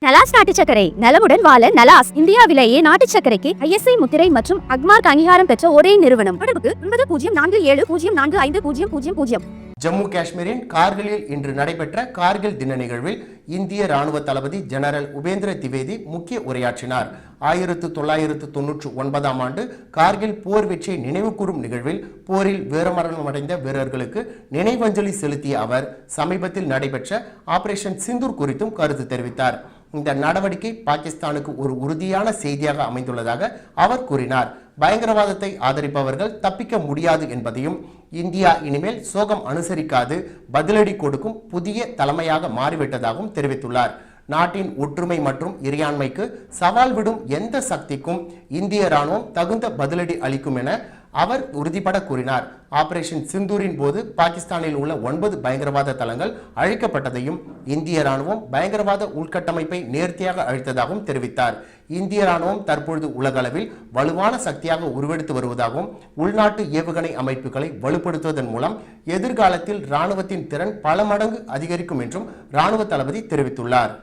நலாஸ் நாட்டு சர்க்கரை நலமுடன் வாழ நலாஸ் இந்தியாவிலேயே நாட்டு சர்க்கரைக்கு ISI முத்திரை மற்றும் அக்மார்க் அங்கீகாரம் பெற்ற ஒரே நிறுவனம். தொடர்புக்கு 9047045000. ஜம்மு காஷ்மீரின் கார்கிலில் இன்று நடைபெற்ற கார்கில் தின நிகழ்வில் இந்திய ராணுவ தளபதி ஜெனரல் உபேந்திர திவேதி முக்கிய உரையாற்றினார். 1999ஆம் ஆண்டு கார்கில் போர் வெற்றியை நினைவுகூரும் நிகழ்வில் போரில் வீரமரணமடைந்த வீரர்களுக்கு நினைவஞ்சலி செலுத்திய அவர் சமீபத்தில் நடைபெற்ற ஆபரேஷன் சிந்தூர் குறித்தும் கருத்து தெரிவித்தார். இந்த நடவடிக்கை பாகிஸ்தானுக்கு ஒரு உறுதியான செய்தியாக அமைந்துள்ளதாக அவர் கூறினார். பயங்கரவாதத்தை ஆதரிப்பவர்கள் தப்பிக்க முடியாது என்பதையும் இந்தியா இனிமேல் சோகம் அனுசரிக்காது பதிலடி கொடுக்கும் புதிய தலைமையாக மாறிவிட்டதாகவும் தெரிவித்துள்ளார். நாட்டின் ஒற்றுமை மற்றும் இறையாண்மைக்கு சவால் விடும் எந்த சக்திக்கும் இந்திய ராணுவம் தகுந்த பதிலடி அளிக்கும் என அவர் உறுதிபட கூறினார். ஆபரேஷன் சிந்தூரின் போது பாகிஸ்தானில் உள்ள 9 பயங்கரவாத தளங்கள் அழிக்கப்பட்டதையும் இந்திய ராணுவம் பயங்கரவாத உள்கட்டமைப்பை நேர்த்தியாக அழித்ததாகவும் தெரிவித்தார். இந்திய ராணுவம் தற்பொழுது உலகளவில் வலுவான சக்தியாக உருவெடுத்து வருவதாகவும் உள்நாட்டு ஏவுகணை அமைப்புகளை வலுப்படுத்துவதன் மூலம் எதிர்காலத்தில் ராணுவத்தின் திறன் பல மடங்கு அதிகரிக்கும் என்றும் ராணுவ தளபதி தெரிவித்துள்ளார்.